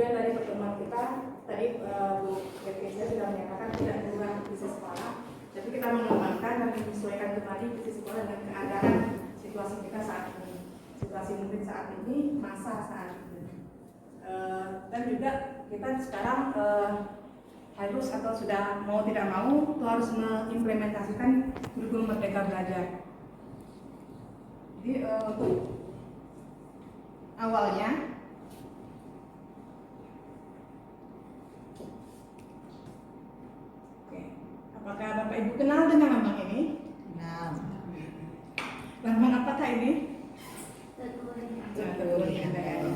tujuan dari pertemuan kita tadi Bu Ketia sudah menyatakan tidak mengubah visi sekolah, tapi kita mengembangkan dan menyesuaikan kembali visi sekolah dengan keadaan situasi kita saat ini, situasi mungkin saat ini, masa saat ini, dan juga kita sekarang harus atau sudah mau tidak mau itu harus mengimplementasikan kurikulum Merdeka Belajar. Jadi untuk awalnya apakah Bapak Ibu kenal dengan lambang ini? Kenal. Lambang apakah ini? Tuturi Handayani.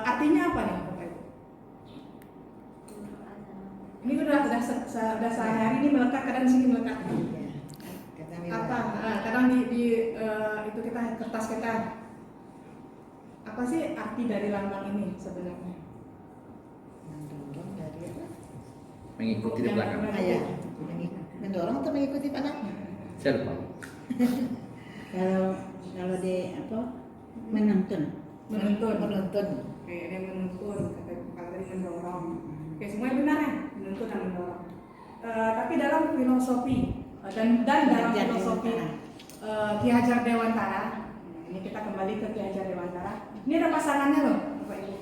Artinya apa nih Bapak Ibu? Ini sudah sehari-hari ini melekat, kadang sini melekat. Apa? Kadang di itu kita kertas kita. Apa sih arti dari lambang ini sebenarnya? Mendorong dari apa? Mengikuti di belakang. Ya. Mendorong atau mengikuti panahnya? Saya lupa. Kalau di apa? Menuntun. Menuntun. Oke, ini menuntun. Kalau tadi mendorong. Oke, semuanya benar ya? Menuntun dan mendorong. Tapi dalam filosofi dan dalam filosofi Ki Hajar Dewantara, ini kita kembali ke Ki Hajar Dewantara. Ini ada pasangannya loh, Bapak Ibu.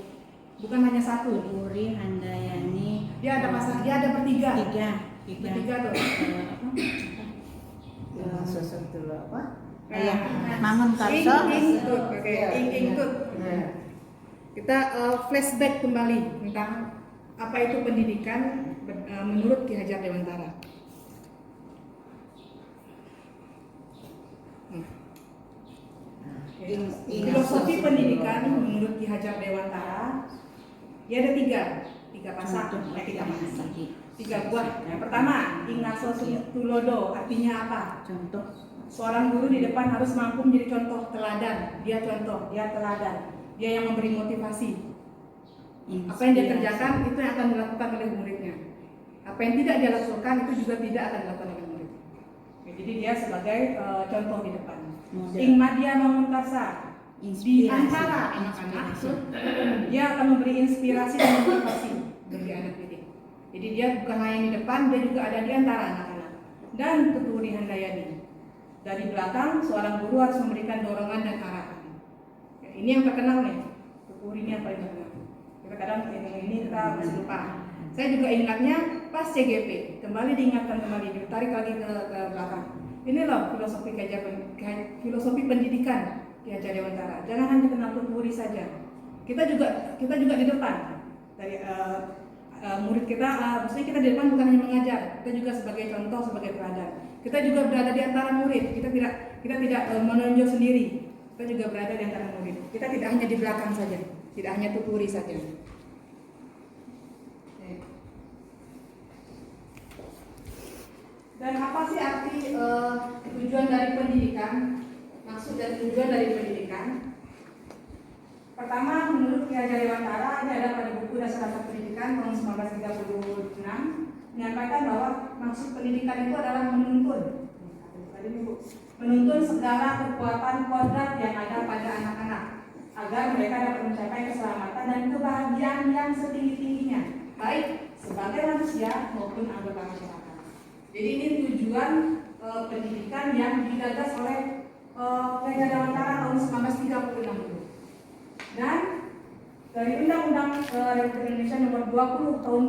Bukan hanya satu. Tuturi Handayani. Dia ada pasangan, dia ada bertiga. Bertiga tuh. Sosok dulu apa? Mangunkarso. Ingtut. Oke, Ingtut. Kita flashback kembali tentang apa itu pendidikan menurut Ki Hajar Dewantara. Filosofi pendidikan menurut Ki Hajar Dewantara, dia ada tiga pasang, tiga buah. Yang pertama, Ingaso Tulodo, artinya apa? Contoh. Seorang guru di depan harus mampu menjadi contoh teladan. Dia contoh, dia teladan. Dia yang memberi motivasi. Apa yang dia kerjakan itu yang akan dilakukan oleh muridnya. Apa yang tidak dia lakukan itu juga tidak akan dilakukan oleh murid. Jadi dia sebagai contoh di depan. Ing Madya Mangunkarsa, di antara anak-anak dia akan memberi inspirasi dan motivasi bagi anak didik. Jadi dia bukan hanya di depan, dia juga ada di antara anak-anak. Dan Tuturi Handayani, dari belakang seorang guru harus memberikan dorongan dan arahan. Ini yang terkenal nih, Tuturi ini yang paling terkenal. Kita kadang ini kita masih lupa. Saya juga ingatnya pas CGP, kembali diingatkan kembali, ditarik lagi ke belakang. Ini loh filosofi pendidikan Ki Hajar Dewantara. Jangan hanya kenal Tuturi saja. Kita juga di depan dari murid kita. Maksudnya kita di depan bukan hanya mengajar, kita juga sebagai contoh, sebagai teladan. Kita juga berada di antara murid. Kita tidak menonjol sendiri. Kita juga berada di antara murid. Kita tidak hanya di belakang saja, tidak hanya Tuturi saja. Dan apa sih arti tujuan dari pendidikan? Maksud dan tujuan dari pendidikan. Pertama, menurut Ki Hajar Dewantara, ini ada pada buku Dasar Pendidikan tahun 1936, menyampaikan bahwa maksud pendidikan itu adalah menuntun. Menuntun segala kekuatan kodrat yang ada pada anak-anak agar mereka dapat mencapai keselamatan dan kebahagiaan yang setinggi-tingginya, baik sebagai manusia maupun anggota masyarakat. Jadi ini tujuan pendidikan yang digagas oleh Ki Hajar Dewantara tahun 1936 itu. Dan dari Undang-Undang Republik Indonesia Nomor 20 tahun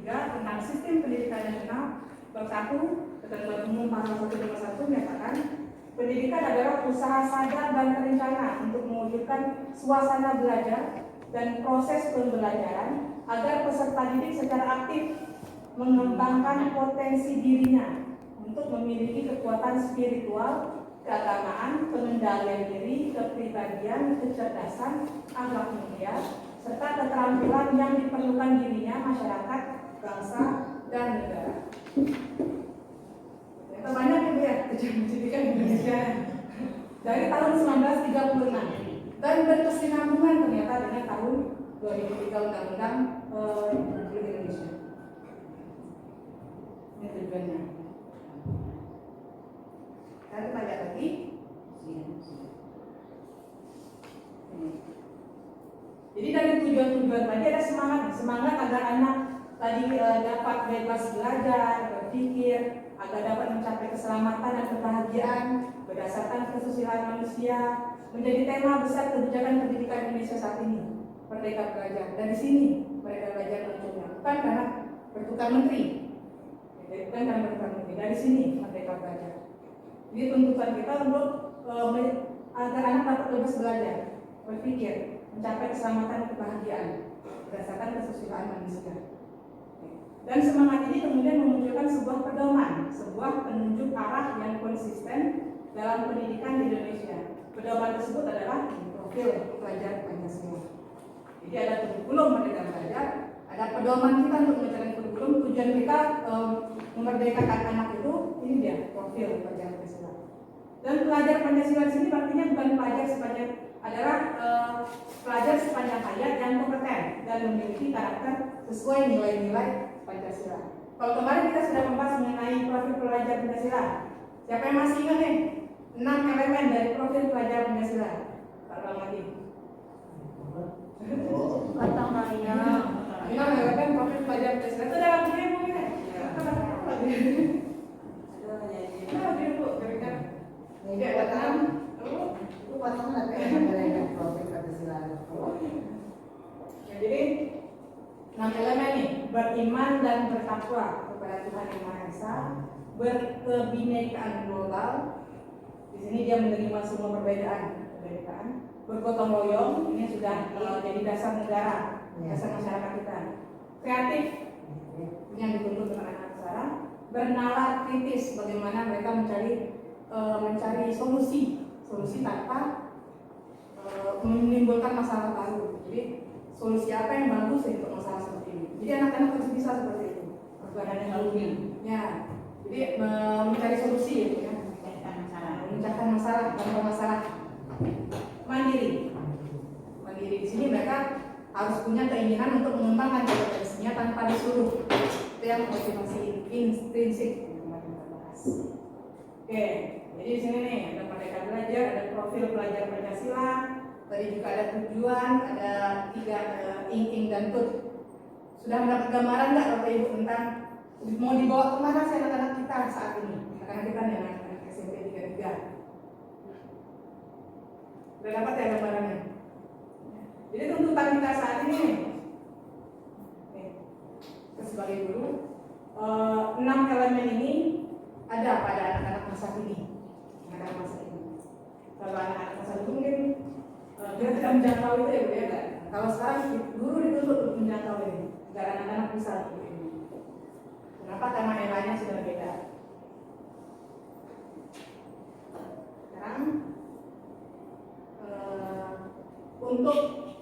2003 tentang Sistem Pendidikan Nasional Bab 1 Ketentuan Umum Pasal 151 menyatakan pendidikan adalah usaha sadar dan terencana untuk mewujudkan suasana belajar dan proses pembelajaran agar peserta didik secara aktif mengembangkan potensi dirinya untuk memiliki kekuatan spiritual, keagamaan, pengendalian diri, kepribadian, kecerdasan, akhlak mulia, serta keterampilan yang diperlukan dirinya, masyarakat, bangsa, dan negara. Ternyata banyak itu ya pendidikan Indonesia dari tahun 1936 dan berkesinambungan ternyata dengan tahun 2003 Undang-Undang Republik Indonesia. Ini tujuannya. Kita lihat lagi. Jadi dari tujuan-tujuan tadi ada semangat agar anak tadi dapat bebas belajar, berpikir, agar dapat mencapai keselamatan dan kebahagiaan berdasarkan kesusilaan manusia, menjadi tema besar kebijakan pendidikan Indonesia saat ini. Merdeka Belajar. Dari sini mereka belajar munculnya, bukan karena bertukar menteri, bukan karena bertukar menteri. Dari sini Merdeka Belajar. Jadi tuntutan kita untuk agar anak dapat bebas belajar, berpikir, mencapai keselamatan dan kebahagiaan berdasarkan kesusilaan manusia. Dan semangat ini kemudian memunculkan sebuah pedoman, sebuah penunjuk arah yang konsisten dalam pendidikan di Indonesia. Pedoman tersebut adalah profil pelajar Pancasila. Jadi ada kurikulum Merdeka Belajar, ada pedoman kita untuk menjalankan kurikulum. Tujuan kita memerdekakan anak itu, ini dia profil pelajar Pancasila. Dan pelajar Pancasila di sini artinya bukan pelajar sepanjang, adalah pelajar sepanjang hayat yang kompeten dan memiliki karakter sesuai nilai-nilai Pancasila. Kalau kemarin kita sudah membahas mengenai profil pelajar Pancasila. Siapa yang masih ingat nih? 6 elemen dari profil pelajar Pancasila. Pak Bang Madi. Batang raya. 6 elemen profil pelajar Pancasila. Itu dalam buku ini mungkin ya? Ada Bu, kira-kira. Jadi ada 6. Itu batang raya profil Pancasila. Ya, jadi 6 elemen nih, beriman dan bertakwa kepada Tuhan Yang Maha Esa, berkebinekaan global. Di sini dia menerima semua perbedaan, bergotong royong, ini sudah jadi dasar negara, dasar masyarakat kita. Kreatif, ini yang dituntut dengan anak sekarang. Bernalar kritis, bagaimana mereka mencari solusi tanpa menimbulkan masalah baru. Jadi solusi apa yang bagus untuk masalah seperti ini. Jadi anak-anak harus bisa seperti itu. Bukan hanya rumit. Ya. Jadi mencari solusi gitu ya. Memecahkan masalah, tanpa masalah. Mandiri. Mandiri di sini mereka harus punya keinginan untuk mengembangkan kompetensinya tanpa disuruh. Itu yang motivasi intrinsik yang kemarin kita bahas. Oke. Jadi di sini nih ada Merdeka Belajar, ada profil pelajar Pancasila. Tadi juga ada tujuan, ada 3 ing dan tut. Sudah mendapat gambaran nggak Bapak Ibu tentang mau dibawa kemana sih anak-anak kita saat ini? Anak-anak kita nih anak-anak SMP 33. Sudah dapat ya gambarannya? Jadi tuntutan kita saat ini nih, kita sebagai guru, 6 elemen ini ada pada anak-anak masa kini. Anak-anak masa kini. Kalau anak-anak masa dulu mungkin dia tidak menjangkau itu ya Bu ya kan? Kalau sekarang guru dituntut untuk menjangkau ini agar anak-anak bisa ini. Kenapa? Karena eranya sudah beda. Sekarang untuk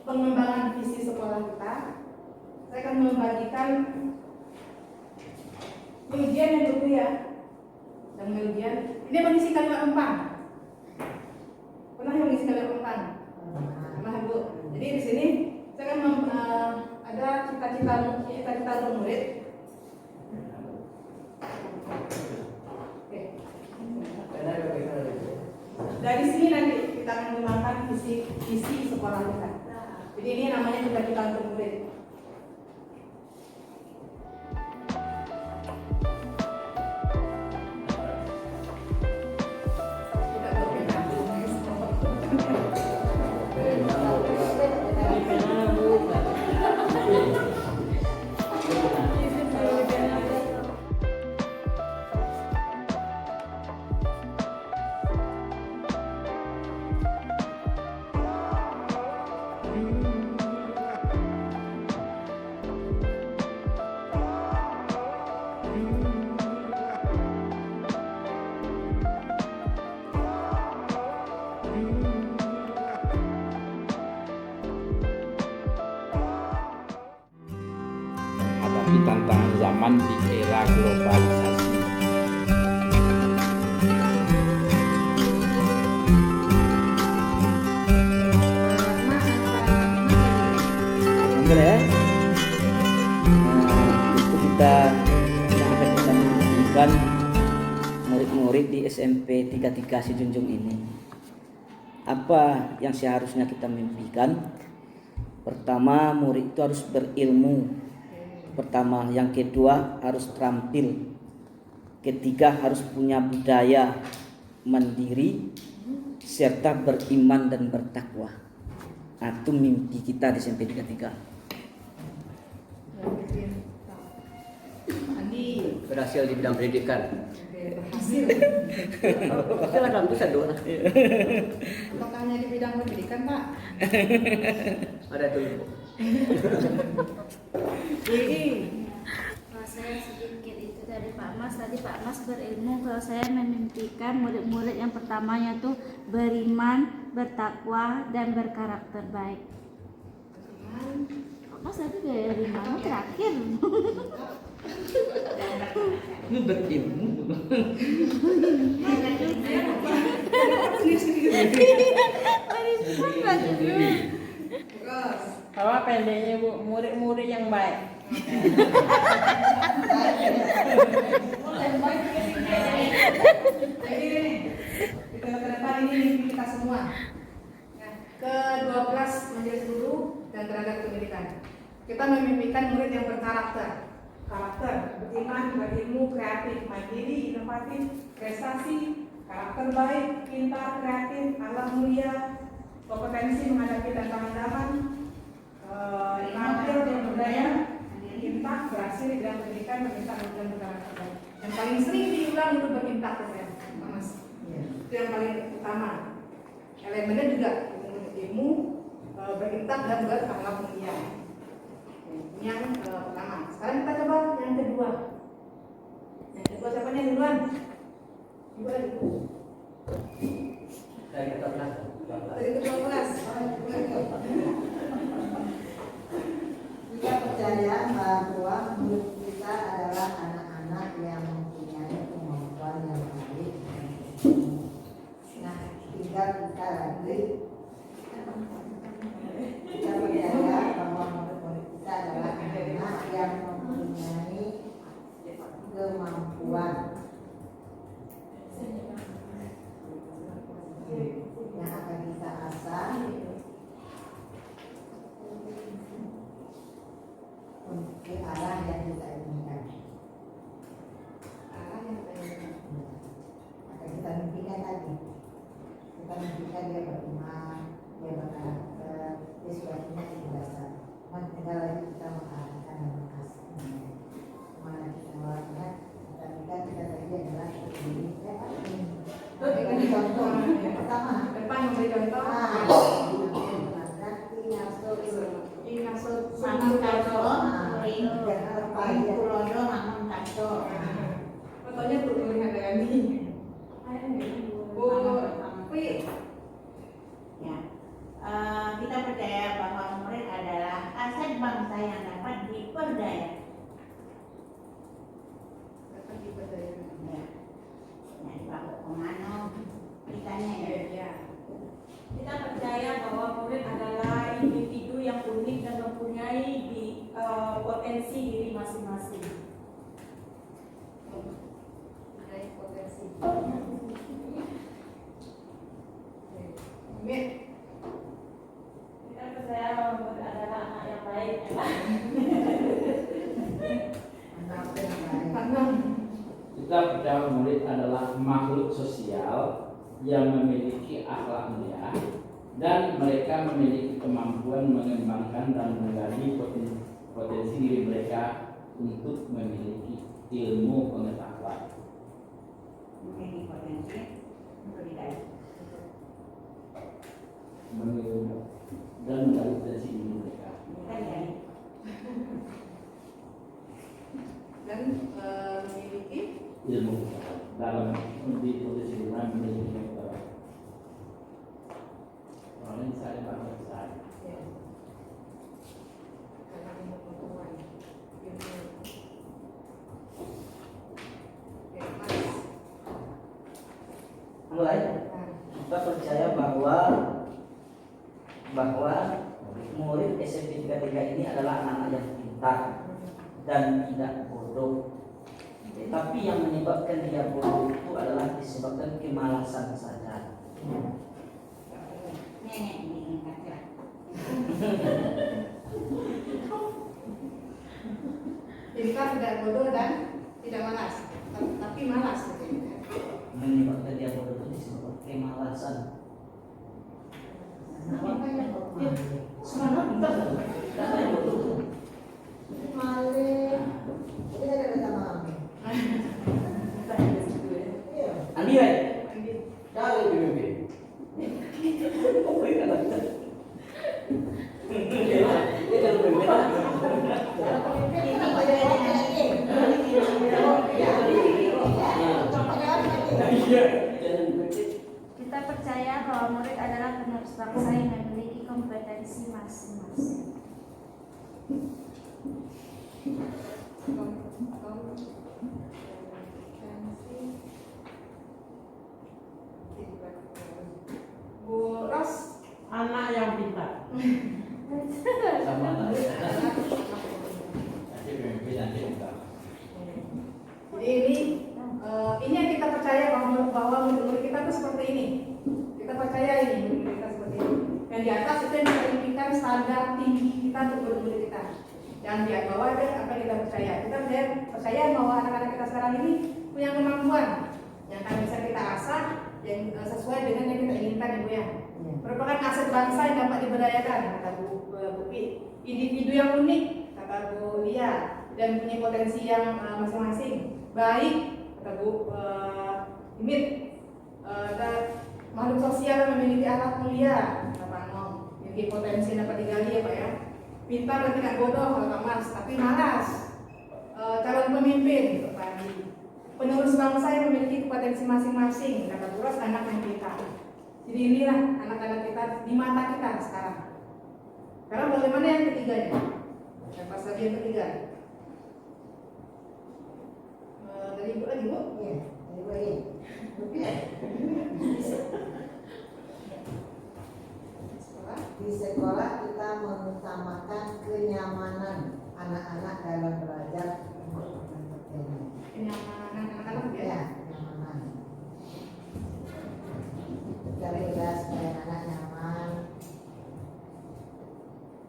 pengembangan visi sekolah kita, saya akan membagikan ujian yang berbeda dan ujian. Ini mengisi kalimat empang. Pernah yang mengisi kalimat empang? Pernah Bu. Jadi di sini saya akan ada cita-cita untuk murid. Oke. Dari sini nanti kita akan mengembangkan visi sekolah kita. Jadi ini namanya cita-cita untuk murid. Hadapi tantangan zaman di era globalisasi. Betul ya. Itu kita yang akan kita mimpikan murid-murid di SMP 33 Sijunjung ini. Apa yang seharusnya kita mimpikan Pertama, murid itu harus berilmu. Pertama, yang kedua harus terampil. Ketiga, harus punya budaya mandiri serta beriman dan bertakwa. Itu mimpi kita di SMP 33. Andi Berhasil di bidang pendidikan. berhasil. Pasti lah dalam tulisan dua. Apakah hanya di bidang pendidikan, Pak? Ada dulu. Kalau saya sedikit itu dari Pak Mas, tadi Pak Mas berilmu. Kalau saya memimpikan murid-murid yang pertamanya tuh beriman, bertakwa, dan berkarakter baik. Pak Mas tadi dari mana terakhir? Ini berilmu. Terus, Bahwa pendeknya Bu, murid-murid yang baik. jadi ini kita ke depan ini mimpi kita semua. Ya, ke-12 Majelis Guru dan Tenaga Pendidikan. Kita memimpikan murid yang berkarakter, beriman, berilmu, kreatif, mandiri, inovatif, prestasi, karakter baik, pintar, kreatif, akhlak mulia, kompetensi menghadapi tantangan zaman, tampil dan berdaya, berintak, berhasil di bidang pendidikan, meminta dan berkarakter baik. Yang paling sering diulang itu berintak, ya, Mas. Itu yang paling utama. Elemennya juga ilmu, berintak dan berakhlak mulia. Yang pertama. Sekarang kita coba yang kedua. Yang kedua siapa nih duluan? Ibu ada ibu. Dari ke-12. Dari ke-12. Kita percaya bahwa murid kita adalah anak-anak yang mempunyai kemampuan yang baik. Nah, tinggal kita lagi. Kita percaya bahwa murid kita adalah anak yang mempunyai kemampuan yang akan kita asah ke arah yang kita inginkan. Maka kita mimpikan tadi. Kita mimpikan dia beriman, dia berkarakter, dia suatunya dijelasan. Cuma tinggal lagi kita mengarahkan dan mengasih. Mana kita melakukan, kita tadi adalah ini. Ini contoh yang pertama. Depan memberi contoh. Fotonya tuh melihat Dani. Kita percaya bahwa murid adalah aset bangsa yang dapat diperdaya. Dapat diperdaya. Ya, dibawa kemana? Ditanya ya. Kita percaya bahwa murid adalah individu yang unik dan mempunyai potensi diri masing-masing. Potensi. Kita percaya bahwa murid adalah anak yang baik. Kita percaya murid adalah makhluk sosial yang memiliki akhlak mulia dan mereka memiliki kemampuan mengembangkan dan menggali potensi diri mereka untuk memiliki ilmu pengetahuan. Memiliki potensi untuk didaya. Dan menggali potensi diri mereka. Dan memiliki Ilmu pengetahuan dalam di potensi diri memiliki pengetahuan. Orang saya bangsa saya. karena ilmu pengetahuan. Mulai. Kita percaya bahwa murid SMP 33 ini adalah anak-anak yang pintar dan tidak bodoh. Tapi yang menyebabkan dia bodoh itu adalah disebabkan kemalasan saja. Nenek ini bodoh dan tidak malas, tapi malas gitu ya. Menyebabkan dia bodoh itu disebabkan kemalasan. Semangat kita Malik. Kita ada sama kami. Iya. Andi, baik. Cari BBB. Oh, iya kan? Dia kalau BBB. Kalau pemimpin kita pada orang lagi. Iya. Jangan BBB. Kita percaya bahwa murid adalah penerus bangsa yang memiliki kompetensi masing-masing. Bu Ros, Anak yang pintar. Sama lah. Nanti mimpi nanti enggak. jadi ini yang kita percaya bahwa murid kita tuh seperti ini. Kita percaya ini murid kita seperti ini. Yang di atas itu yang menunjukkan standar tinggi kita untuk murid kita. Yang di bawah itu apa yang kita percaya. Kita percaya bahwa anak-anak kita sekarang ini punya kemampuan yang akan bisa kita asah yang sesuai dengan yang kita inginkan ya Bu ya. Merupakan aset bangsa yang dapat diberdayakan kata Bu Pi. Individu yang unik kata Bu Lia dan punya potensi yang masing-masing. Baik kata Bu Imit dan makhluk sosial yang memiliki akhlak mulia kata Pak Nom. Memiliki potensi yang dapat digali ya Pak ya. Pintar dan tidak bodoh kata Pak Mas, tapi malas. Calon pemimpin kata Pak Andi. Penerus bangsa yang memiliki potensi masing-masing kata Bu Ros, anak yang pintar. Jadi inilah anak-anak kita di mata kita sekarang. Sekarang bagaimana yang ketiganya? Yang pasal yang ketiga. Dari Ibu lagi Bu? Iya, Ibu lagi. Di sekolah kita mengutamakan kenyamanan anak-anak dalam belajar untuk bertemu. Kenyamanan anak-anak ya. Ya, kenyamanan. Kita belajar supaya anak nyaman.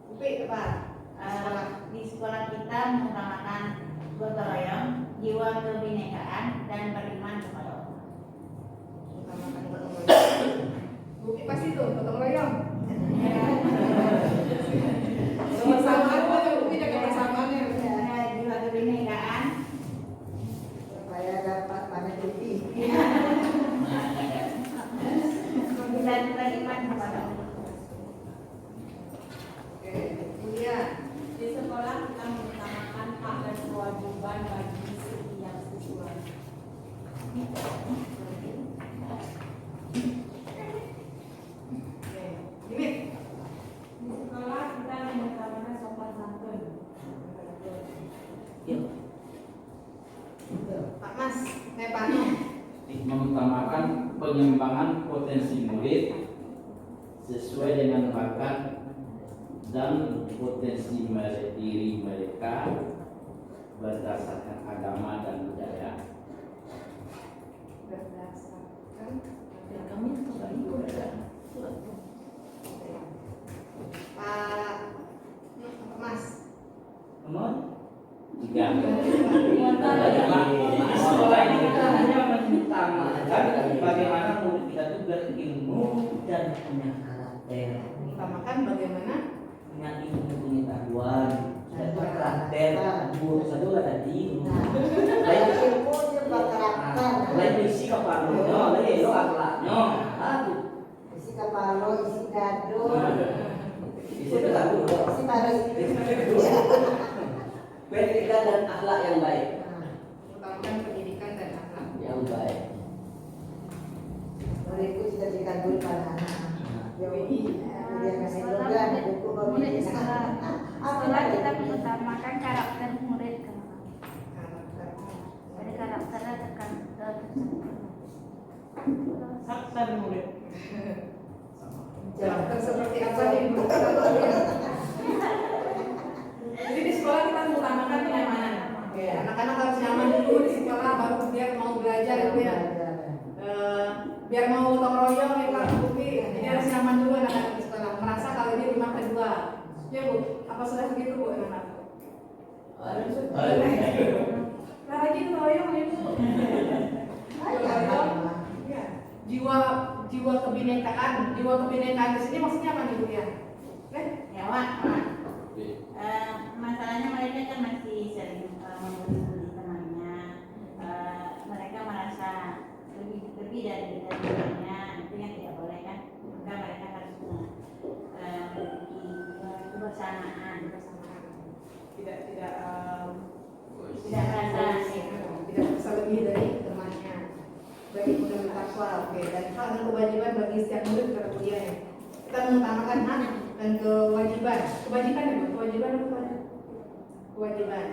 Upi apa? Di sekolah kita mengutamakan gotong royong, jiwa kebinekaan, dan beriman kepada Allah. Utamakan gotong royong. Upi pasti tuh gotong royong. Kebersamaan aja Upi ada kebersamaannya. Jiwa kebinekaan, Supaya dapat banyak lebih. dan beriman kepada Allah. Oke, kemudian Di sekolah kita mengutamakan hak dan kewajiban bagi setiap siswa. Imit. Di sekolah kita mengutamakan sopan santun. Pak Mas, Pak Nom. Mengutamakan pengembangan potensi murid sesuai dengan bakat dan potensi diri mereka berdasarkan agama dan budaya. Berdasarkan Pak Mas. Namun, Tiga. sekolah ini kita hanya mengutamakan bagaimana murid kita itu berilmu dan punya karakter. Utamakan bagaimana Punya ilmu pengetahuan dan karakter. Guru satu ada di Lain ilmu juga karakter. lain isi kepalanya, lain lo akhlaknya. Aduh, Isi kepala, isi dado, isi itu satu. isi baru. Pendidikan dan akhlak yang baik. utamakan pendidikan dan akhlak. Yang baik. Muridku cita-cita dulu pada anak. Ya ini, dia kasih Sekolah program murid- buku murid di sekolah. Sekolah kita apa mengutamakan karakter murid kan. Karakter. Jadi karakternya tercantum. Karakter murid. Karakter seperti apa nih Bu? Jadi di sekolah kita mengutamakan kenyamanan. Anak-anak harus nyaman dulu di sekolah baru dia mau belajar ya Bu ya. Biar mau gotong royong ya Pak Upi, jadi harus nyaman dulu anak-anak di sekolah. Merasa kalau ini rumah kedua. Ya Bu, apa sudah begitu Bu anak-anak? rajin loyong itu. Loyong. Ya. Jiwa kebinekaan di sini maksudnya apa nih Bu ya? Ya, Wak. Masalahnya mereka kan masih sering membuli temannya. Mereka merasa lebih dari temannya, itu yang tidak boleh kan? Maka mereka harus memiliki kebersamaan. Tidak merasa lebih dari temannya. Bagi murid bertakwa, oke. Dan hak dan kewajiban bagi setiap murid kemudian ya. Kita mengutamakan hak dan kewajiban. Kewajiban ya, Bu? Kewajiban apa kewajiban?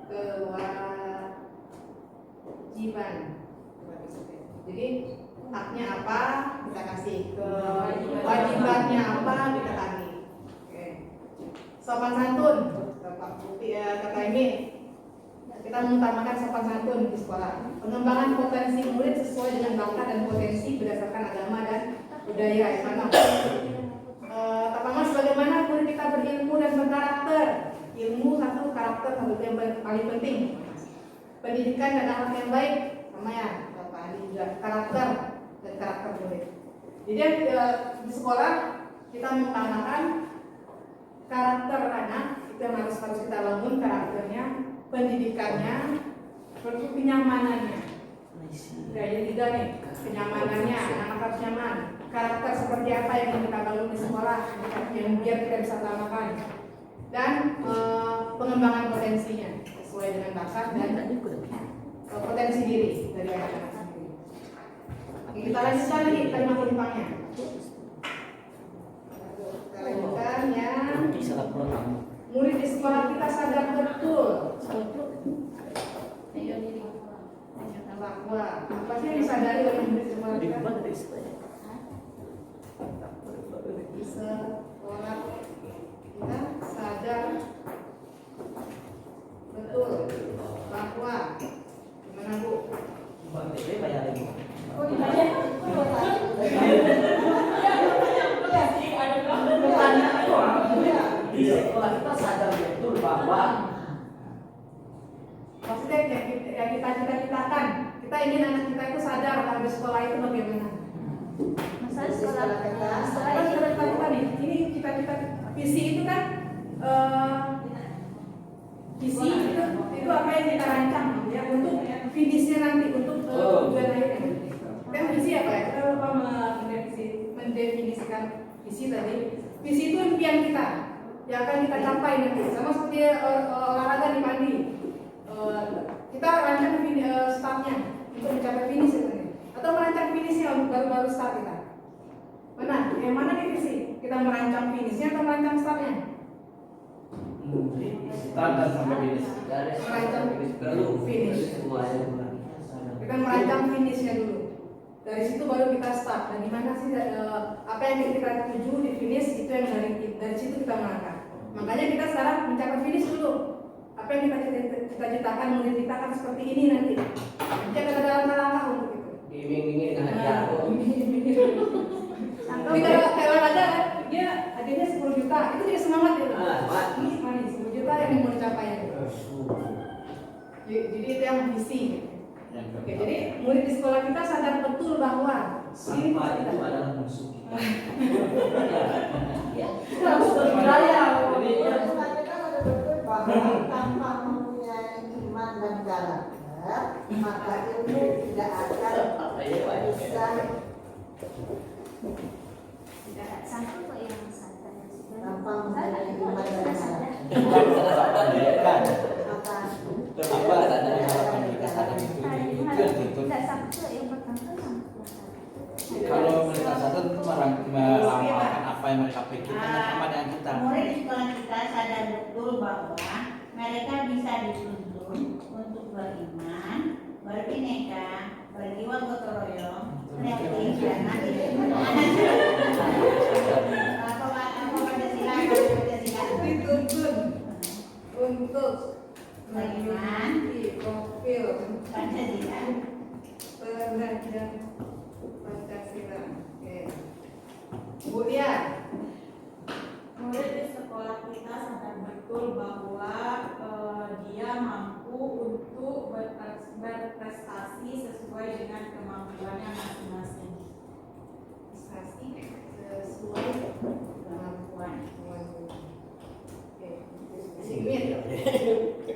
Kewajiban. Jadi haknya apa kita kasih, kewajibannya apa kita kasih. Oke. Sopan santun, kata ini kita mengutamakan sopan santun di sekolah. Pengembangan potensi murid sesuai dengan bakat dan potensi berdasarkan agama dan budaya. Pertama, sebagaimana murid kita berilmu dan berkarakter. Ilmu satu, karakter satu yang paling penting. Pendidikan dan akhlak yang baik sama ya, Bapak Adi juga karakter dan karakter murid. Jadi di sekolah kita mengutamakan karakter anak, itu yang harus kita bangun karakternya, pendidikannya, kenyamanannya. Ya, jadi tiga nih, kenyamanannya, anak harus nyaman. Karakter seperti apa yang kita bangun di sekolah, yang biar kita bisa utamakan. Dan pengembangan potensinya sesuai dengan bakat dan potensi diri dari anak-anak sendiri. Oke, kita lanjutkan lagi kalimat penumpangnya. Kita lanjutkan yang murid di sekolah kita sadar betul bahwa apa sih yang disadari oleh murid di sekolah kita? Di sekolah kita sadar betul bahwa gimana Bu? Di sekolah kita sadar betul bahwa Maksudnya yang kita cita-citakan, kita ingin anak kita itu sadar kalau di sekolah itu bagaimana. Masalah sekolah Kita nih, ini cita-cita visi itu kan visi itu apa yang kita rancang ya untuk finishnya nanti, untuk tujuan akhirnya. Kan visi apa ya? Kita lupa mendefinisikan visi tadi. Visi itu impian kita yang akan kita capai nanti. Sama seperti olahraga di pagi. Kita rancang startnya untuk mencapai finish sebenarnya. Atau merancang finishnya baru start kita. Mana? Yang mana nih visi? Kita merancang finishnya atau merancang startnya? Start dan sampai finish. Merancang finish. Kita merancang finishnya dulu. Dari situ baru kita start. Dan gimana sih apa yang kita tuju di finish itu yang dari situ kita melangkah. Makanya kita sekarang mencapai finish dulu. Apa yang kita cita-citakan murid kita akan seperti ini nanti. Nanti ada dalam langkah untuk itu. diiming-iming dengan hadiah. Tapi kalau olahraga dia hadiahnya 10 juta, itu dia semangat ya. Manis 10 juta yang mau dicapai. Jadi itu yang visi. Oke, jadi murid di sekolah kita sadar betul bahwa Sampah itu adalah musuh kita. kita harus berbudaya. Tanpa mempunyai iman dan karakter, maka ilmu tidak akan bisa. Tidak sampai kok yang sadar. Tanpa mempunyai iman dan karakter, maka Kenapa ada mereka sadar itu yang dituntut. Tidak sampai kok yang pertama sama. Kalau mereka sadar itu melamalkan apa yang mereka pikirkan sama dengan kita. Murid di sekolah kita sadar betul bahwa mereka bisa dituntun untuk beriman, berbineka, berjiwa gotong royong, kreatif dan Dituntun untuk beriman, profil Pancasila, belajar Pancasila. Oke. Kemudian Murid di sekolah kita sadar betul bahwa dia mampu untuk berprestasi sesuai dengan kemampuannya masing-masing. Prestasi sesuai kemampuan. Oke. Simit.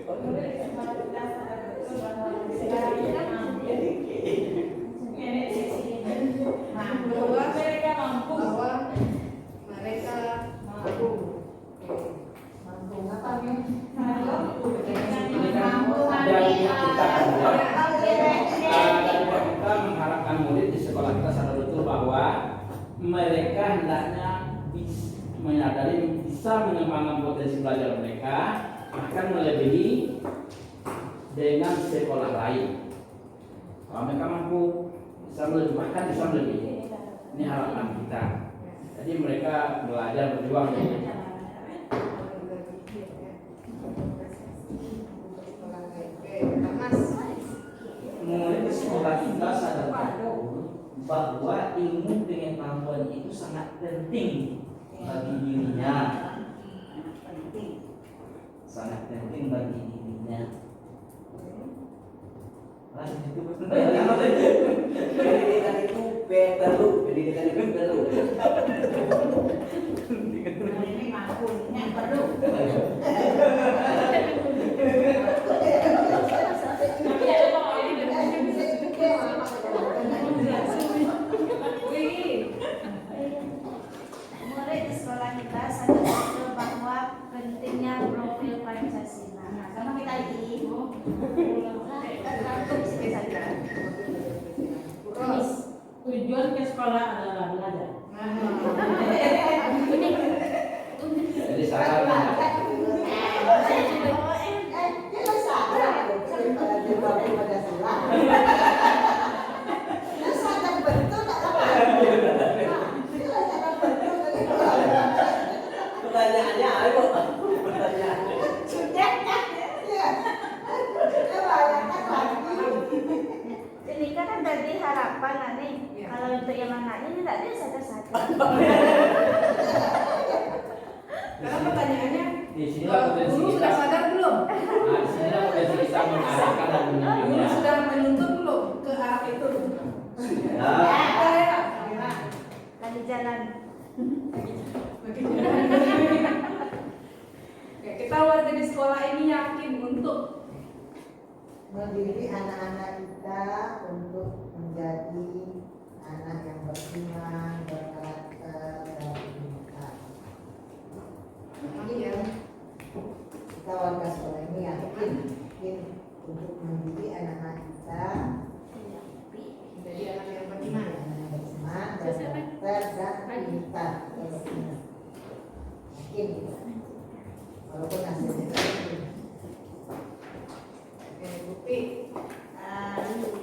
Menurut sekolah kita sadar betul bahwa negara kita mampu. Bahwa mereka mampu. Mampu apa nih? Kita mengharapkan murid di sekolah kita sadar betul bahwa mereka hendaknya menyadari bisa mengembangkan potensi belajar mereka, akan melebihi dengan sekolah lain. Kalau mereka mampu bisa melebihi, bahkan bisa melebihi. Ini harapan kita. Jadi mereka belajar berjuang. Murid di sekolah kita sadar betul bahwa ilmu pengetahuan itu sangat penting bagi dirinya, sangat penting bagi dirinya. Pendidikan itu perlu, pendidikan itu perlu. Ini mampu, yang perlu. Murid di sekolah kita sadar betul bahwa pentingnya profil Pancasila. Nah, sama kita ini. Terus. Tujuan ke sekolah adalah belajar. Jadi salah. Pertanyaannya ayo, pertanyaan. Ini kan dari harapan nanti. Ya. Kalau untuk yang anaknya ini tidak ada sadar-sadar. Karena pertanyaannya, Di sinilah potensi guru kita. sudah sadar belum? Nah, di sinilah potensi kita mengarahkan dan Guru menunjuknya. sudah menuntut belum ke arah itu? Lagi jalan. Oke, kita warga di sekolah ini yakin untuk mendidik anak-anak kita untuk menjadi anak yang beriman, berkarakter, dan berintegritas. ya, Kita warga sekolah ini yakin untuk mendidik anak-anak kita menjadi anak yang menjadi beriman. anak yang beriman, berkarakter, dan pintar. Yakin kita. Walaupun hasilnya tidak. Oke, bukti.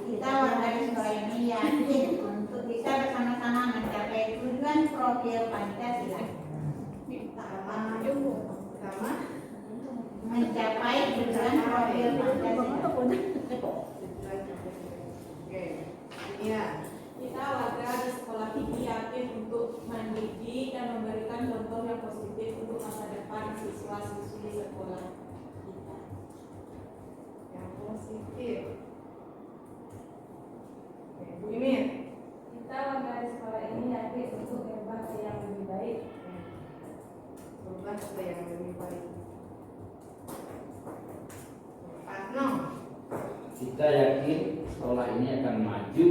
Kita warga di sekolah ini yakin untuk bisa bersama-sama mencapai tujuan profil Pancasila. Pertama, Mencapai tujuan profil Pancasila. oke, ini ya. Kita warga di sekolah ini yakin untuk mendidik dan memberikan contoh yang positif untuk masa depan siswa-siswi sekolah kita. Yang positif. Oke, Bu Imin. Kita warga di sekolah ini yakin untuk berubah ke yang lebih baik. Berubah ke yang lebih baik. Pak Noh. Kita yakin sekolah ini akan maju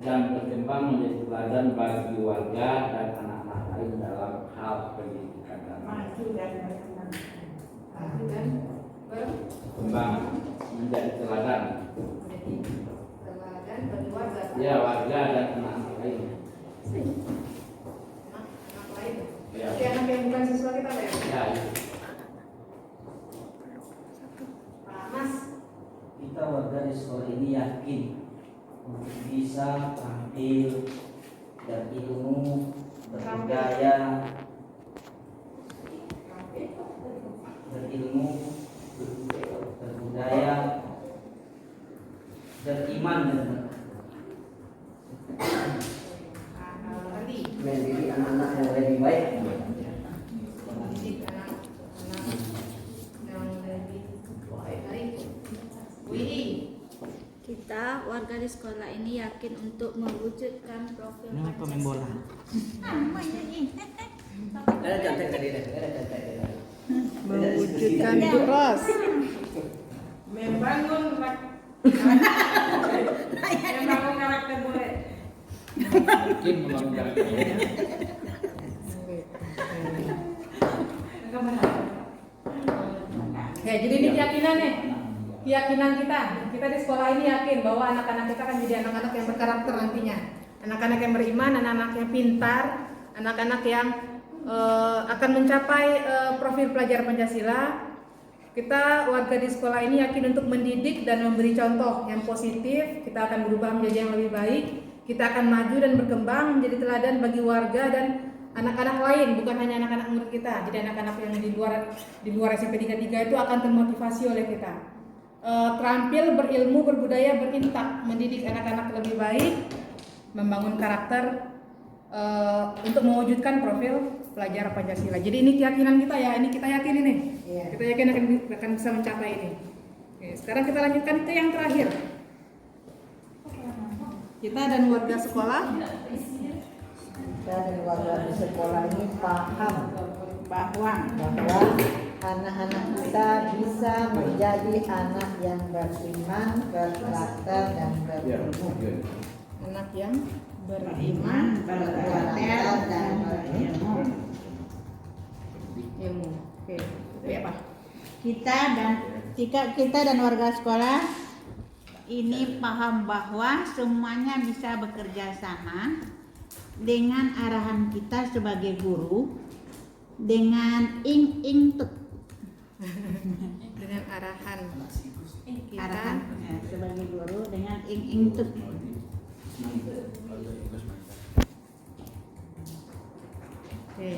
dan berkembang menjadi teladan bagi warga dan anak-anak lain dalam hal pendidikan dan Maju dan berkembang. Maju dan berkembang menjadi teladan menjadi teladan bagi warga. ya warga dan anak-anak lain. Anak lain. Ya, Jadi anak yang bukan siswa kita Pak ya? ya, ya. Pak Mas. Kita warga di sekolah ini yakin untuk bisa tampil dan ilmu, berbudaya, berilmu, berbudaya, beriman dan Ali. Mendidik anak-anak yang lebih baik. Mendidik anak-anak yang lebih baik. Widi. sekolah ini yakin untuk mewujudkan profil Ini apa main bola? Ada contek tadi, ada contek. Mewujudkan terus. Membangun karakter murid. Mungkin membangun karakternya. Ya, jadi ini keyakinan nih. Keyakinan kita. Kita di sekolah ini yakin bahwa anak-anak kita akan jadi anak-anak yang berkarakter nantinya. Anak-anak yang beriman, anak-anak yang pintar, anak-anak yang akan mencapai profil pelajar Pancasila. Kita warga di sekolah ini yakin untuk mendidik dan memberi contoh yang positif. Kita akan berubah menjadi yang lebih baik. Kita akan maju dan berkembang menjadi teladan bagi warga dan anak-anak lain, bukan hanya anak-anak murid kita. Jadi anak-anak yang di luar SMP 33 itu akan termotivasi oleh kita. Terampil, berilmu, berbudaya, berintak, mendidik anak-anak lebih baik, membangun karakter untuk mewujudkan profil pelajar Pancasila. Jadi ini keyakinan kita ya, ini kita yakin ini. Iya. Kita yakin akan bisa mencapai ini. Oke, sekarang kita lanjutkan ke yang terakhir. Kita dan warga sekolah Kita dari warga di sekolah ini paham Bahwa anak-anak kita bisa menjadi anak yang beriman, berkarakter dan berilmu. anak yang beriman, Berkarakter dan berilmu. ilmu. Oke, itu apa? Kita dan warga sekolah ini paham bahwa semuanya bisa bekerja sama dengan arahan kita sebagai guru dengan ing-ing-tuk. Dengan arahan kita Arahan sebagai guru dengan ing-ing-tuk. Oke.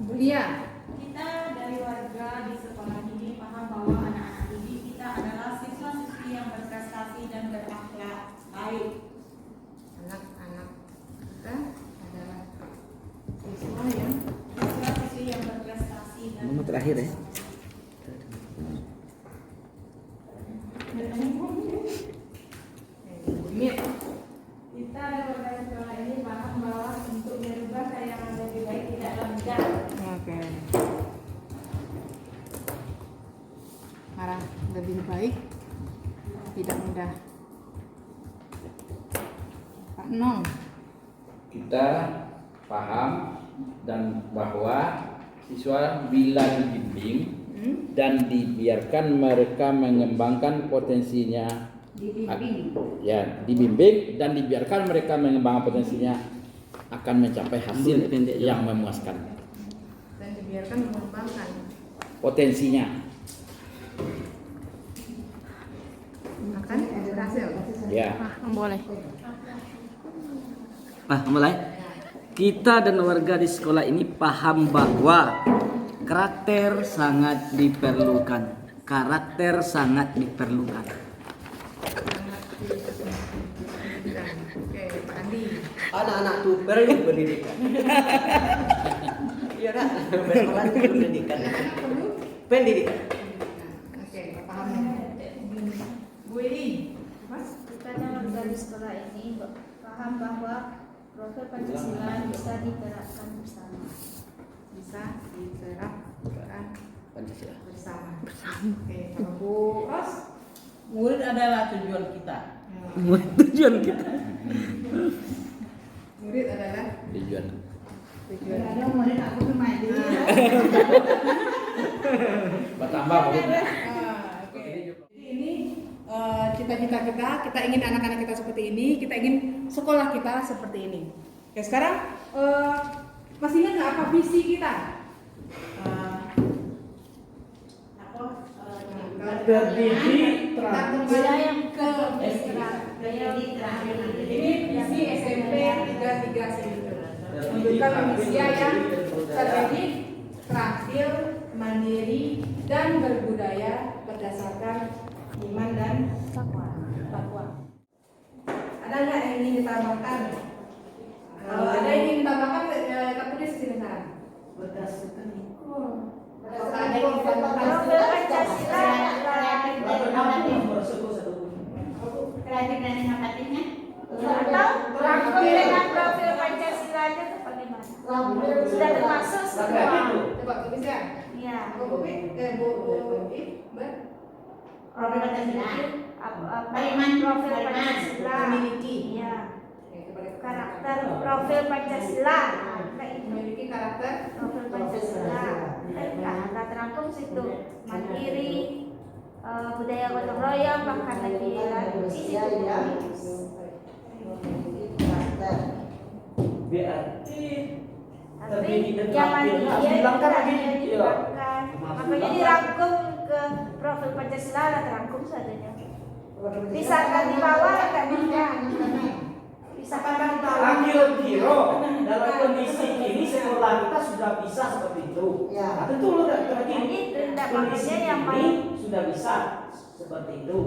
Bu Lia, Kita dari warga di sekolah ini paham bahwa anak-anak didik kita adalah siswa-siswi yang berprestasi dan berakhlak baik. anak-anak kita adalah siswa yang Siswa-siswi yang berprestasi dan Nomor terakhir ya. Mit. kita dari warga sekolah ini paham bahwa untuk merubah yang lebih baik tidaklah mudah. Oke. Arah lebih baik tidak mudah. Pak Nong. Kita paham dan bahwa siswa bila dibimbing dan dibiarkan mereka mengembangkan potensinya, dibimbing dan dibiarkan mereka mengembangkan potensinya akan mencapai hasil yang memuaskan. Dan dibiarkan mengembangkan Potensinya akan berhasil. ya. Boleh. Mulai. Kita dan warga di sekolah ini paham bahwa karakter sangat diperlukan. Karakter sangat diperlukan. Oke, Pak Andi. Anak-anak tuh perlu pendidikan. Iya nak, sekolah itu pendidikan. Pendidikan. Oke, paham. Bu Eli, Mas. Kita dan warga di sekolah ini paham bahwa profil Pancasila bisa diterapkan bersama. Bisa diterapkan Pancasila. bersama. Oke, kalau Bu Ros. murid adalah tujuan kita. Tujuan kita. Murid adalah Tujuan. tujuan. Ada murid aku kemarin. Bertambah mungkin. Oke. Jadi ini cita-cita kita ingin anak-anak kita seperti ini, kita ingin sekolah kita seperti ini. Oke, sekarang masih ingat nggak apa visi kita? Terdidik Kita kembali yang ke ini visi SMP 33 Sendiri. Menunjukkan manusia yang terdidik, terampil, mandiri, dan berbudaya berdasarkan iman dan takwa. Ada nggak yang ingin ditambahkan? Kalau ada yang ingin ditambahkan, kita tulis di sini sekarang. Berdasarkan Kalau ada yang ingin ditambahkan, Profil Pancasila kreatif dan inovatif. berani ngapatinya? Atau rangkum dengan profil Pancasila aja tuh bagaimana? Sudah termasuk semua. Coba Bu bisa. Iya. Bu Profil Pancasila. Beriman profil Beriman. Pancasila. Memiliki. Iya. Karakter Karakter profil Pancasila. Kayak itu. memiliki karakter Profil Pancasila. Ada terangkum situ. Mandiri, budaya gotong royong, bahkan lebih lagi di situ. Karakter. Berarti Tapi terdidik dan yang terampil. mandiri Harus itu dihilangkan tidak lagi. ada Iya. dihilangkan. Harus Makanya dihilangkan. dirangkum ke profil Pancasila ada terangkum saja. Pisahkan di bawah enggak bisa. Pisahkan di bawah. Kira-kira dalam kondisi ini sekolah kita sudah bisa seperti itu. Ya. Nah, tentu lo kira-kira Jadi tidak kondisi makanya yang ini paling sudah bisa seperti itu.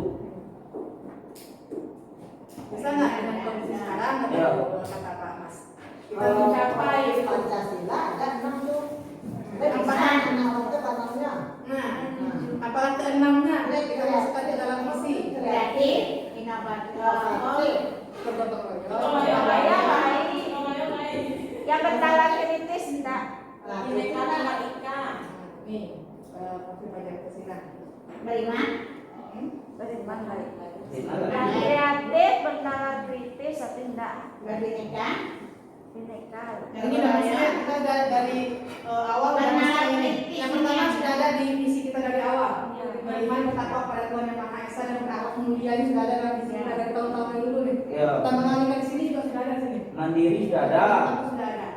bisa nggak dengan kondisi sekarang atau Ya. kata Pak Mas? Kita Kalau mencapai Pancasila ada 6 tuh. Apaan? Itu kanalnya. nah apalagi keenamnya kita masukkan ke dalam visi Kreatif, inovatif, bergotong royong. Gotong royong baik. Yang berkala kritis enggak. Bineka Tunggal Ika. Nih profil Pancasila. beriman, Beriman baik. Gimana? Yang kreatif berkala kritis tapi enggak berbineka, bineka. Ini namanya kita dari awal Karena udah masuk ini. kritis Yang pertama ini. sudah ada di visi kita dari awal. Iya. Beriman bertakwa pada Tuhan Yang Maha Esa dan berakhlak mulia ini sudah ada dalam visi kita dari tahun-tahun yang dulu nih. Ya. Kita mengalihkan di sini juga sudah ada sini. Mandiri sudah ada. Sudah ada.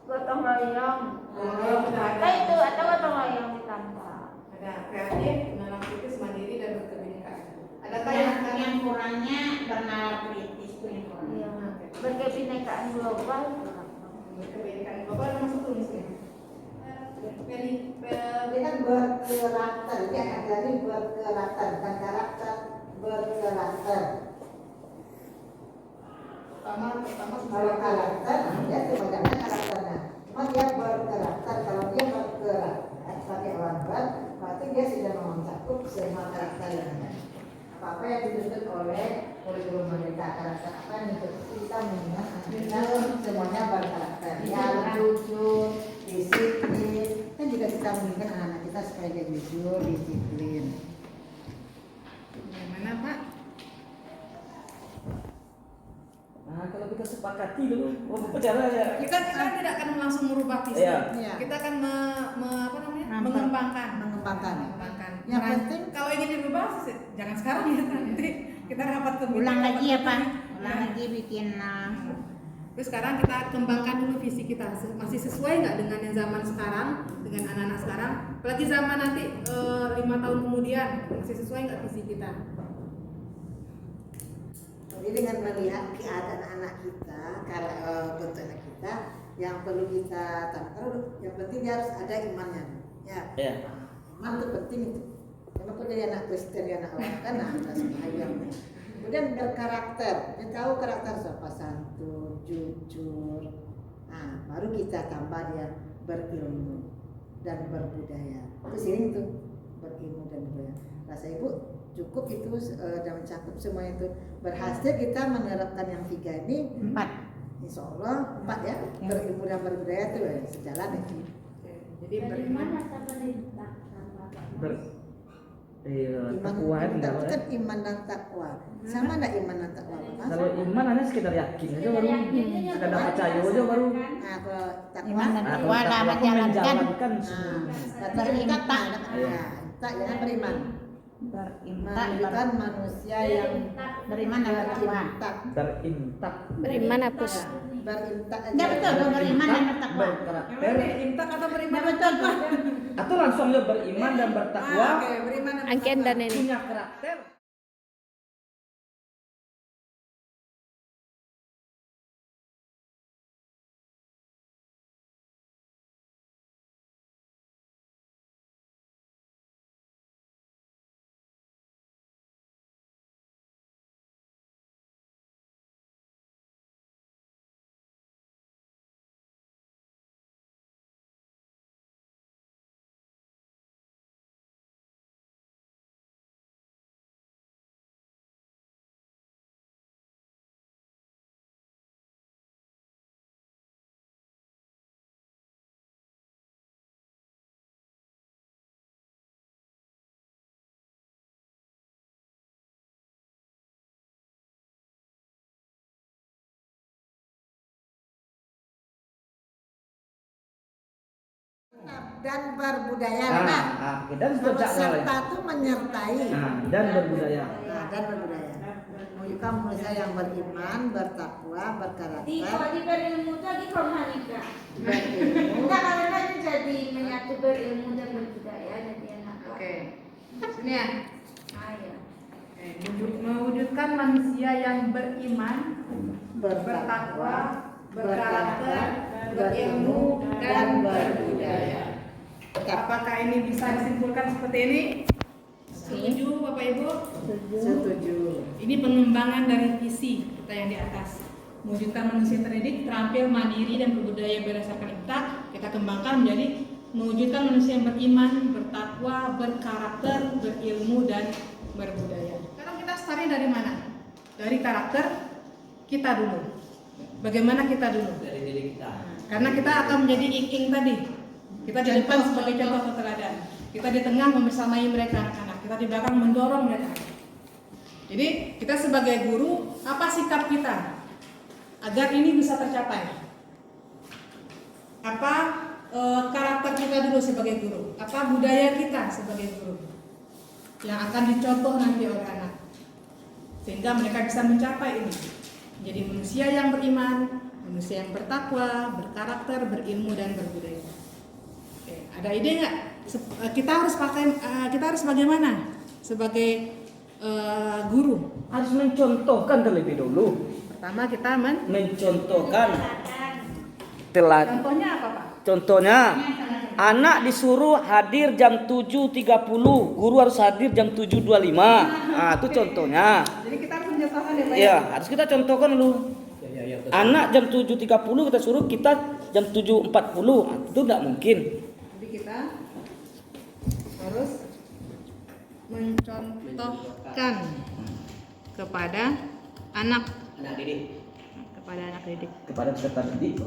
Gotong royong. Gotong royong sudah ada. Ada itu atau gotong royong ditambah. Ada kreatif, menanam kritis, mandiri dan berkebinekaan. Adakah yang kurangnya bernalar kritis itu yang kurang. Iya. Berkebinekaan global. berkebinekaan global masuk tulis nih. Dia kan berkarakter, dia akan jadi berkarakter, bukan karakter, berkarakter. Pertama Kalau karakter, dia sebenarnya karakternya. Cuma dia berkarakter, kalau dia berkarakter sebagai orang ber, berarti dia sudah mencakup semua karakter yang ada. Apa-apa yang dituntut oleh kurikulum Merdeka, karakter apa yang dituntut kita mengingat kita semuanya berkarakter. Ya, jujur, disiplin. Kan juga kita mengingat anak-anak kita supaya dia jujur, disiplin. Bagaimana Pak? Nah, kalau kita sepakati dulu, bicara ya. Kita tidak akan langsung merubah visi. Iya. Kita akan apa namanya? Mengembangkan. Mengembangkan. Yang penting kalau ingin dirubah jangan sekarang ya nanti kita rapat ke Ulang lagi ya Pak, ulang lagi bikin Terus sekarang kita kembangkan dulu visi kita masih sesuai nggak dengan yang zaman sekarang dengan anak-anak sekarang apalagi zaman nanti 5 tahun kemudian masih sesuai nggak visi kita. Jadi dengan melihat keadaan anak kita, bentuk anak kita, yang perlu kita tanamkan, yang penting dia harus ada imannya. Ya, Ya. iman itu penting itu. Karena kalau jadi anak Kristen, dia anak orang kan, nah, ada sembahyang. Kemudian berkarakter, dia tahu karakter sopan santun, jujur. Nah, baru kita tambah dia berilmu dan berbudaya. Itu sering tuh berilmu dan berbudaya. Rasa ibu cukup itu dan mencakup semua itu. Berhasil kita menerapkan yang 3 ini 4. Insya Allah 4 ya. Berilmu dan berbudaya itu sejalan itu. Jadi Beriman atau perintah sama Ber Iman takwa itu tinggal ya. kan iman dan takwa. Sama enggak iman dan takwa? Mas? Kalau iman hanya sekedar yakin aja baru sekedar percaya aja baru. Nah, kalau takwa Iman dan Nah, takwa kalau dalam takwa menjalankan menjalankan beriman. Iya. Tak ya beriman. Menunjukkan manusia yang beriman dan bertakwa. berintak. berintak Beriman hapus. Berintak aja. Enggak betul dong beriman dan bertakwa. berkarakter intak atau beriman? Enggak betul Pak. atau langsung aja beriman dan bertakwa Oke, beriman dan Angkian dan ini. punya karakter Dan berbudaya. Dan Kalau sejak serta itu menyertai. dan berbudaya. Dan berbudaya. Menunjukkan manusia yang beriman, bertakwa, berkarakter. Kalau di berilmu itu lagi rohani kak. Berilmu. Enggak karena itu jadi menyatu berilmu dan berbudaya jadi enak. Oke. Sini ya. Ayo. Mewujudkan manusia yang beriman, bertakwa, berkarakter, berilmu, dan berbudaya. Apakah ini bisa disimpulkan seperti ini? Setuju Bapak Ibu? Setuju. Ini pengembangan dari visi kita yang di atas. Mewujudkan manusia terdidik, terampil, mandiri, dan berbudaya berdasarkan IPTA. Kita kembangkan menjadi mewujudkan manusia yang beriman, bertakwa, berkarakter, berilmu, dan berbudaya. Sekarang kita startnya dari mana? Dari karakter kita dulu. Bagaimana kita dulu? Dari diri kita. Karena kita akan menjadi ing tadi. Kita di depan sebagai contoh atau teladan. Kita di tengah membersamai mereka anak-anak. Kita di belakang mendorong mereka. Jadi kita sebagai guru, apa sikap kita agar ini bisa tercapai? Apa karakter kita dulu sebagai guru? Apa budaya kita sebagai guru? Yang akan dicontoh nanti oleh anak. Sehingga mereka bisa mencapai ini. Menjadi manusia yang beriman, manusia yang bertakwa, berkarakter, berilmu, dan berbudaya. Oke, ada ide nggak? Kita harus bagaimana sebagai guru? Harus mencontohkan terlebih dulu. Pertama kita Mencontohkan telat. contohnya apa Pak? Contohnya, anak disuruh hadir jam 7.30, guru harus hadir jam 7.25. Itu contohnya. Jadi kita harus mencontohkan ya Pak. Ya, harus kita contohkan dulu. Anak jam 7.30 kita suruh kita jam 7.40. Itu enggak mungkin. Jadi kita harus mencontohkan kepada anak didik. kepada peserta didik.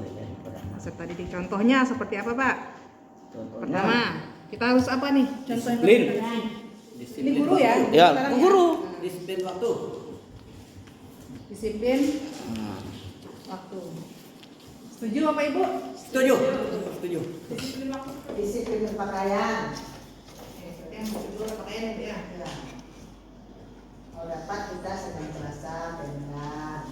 Peserta didik contohnya seperti apa Pak? Contohnya, Pertama, kita harus apa nih? Contohnya Disiplin. Ini guru ya? Ya, Sekarang guru. Disiplin waktu. Disiplin waktu. Setuju Bapak Ibu? Setuju. Setuju. Disiplin waktu. Disiplin berpakaian. Seperti yang dulu pakaian itu ya. Ya. Kalau dapat kita sedang terasa benar.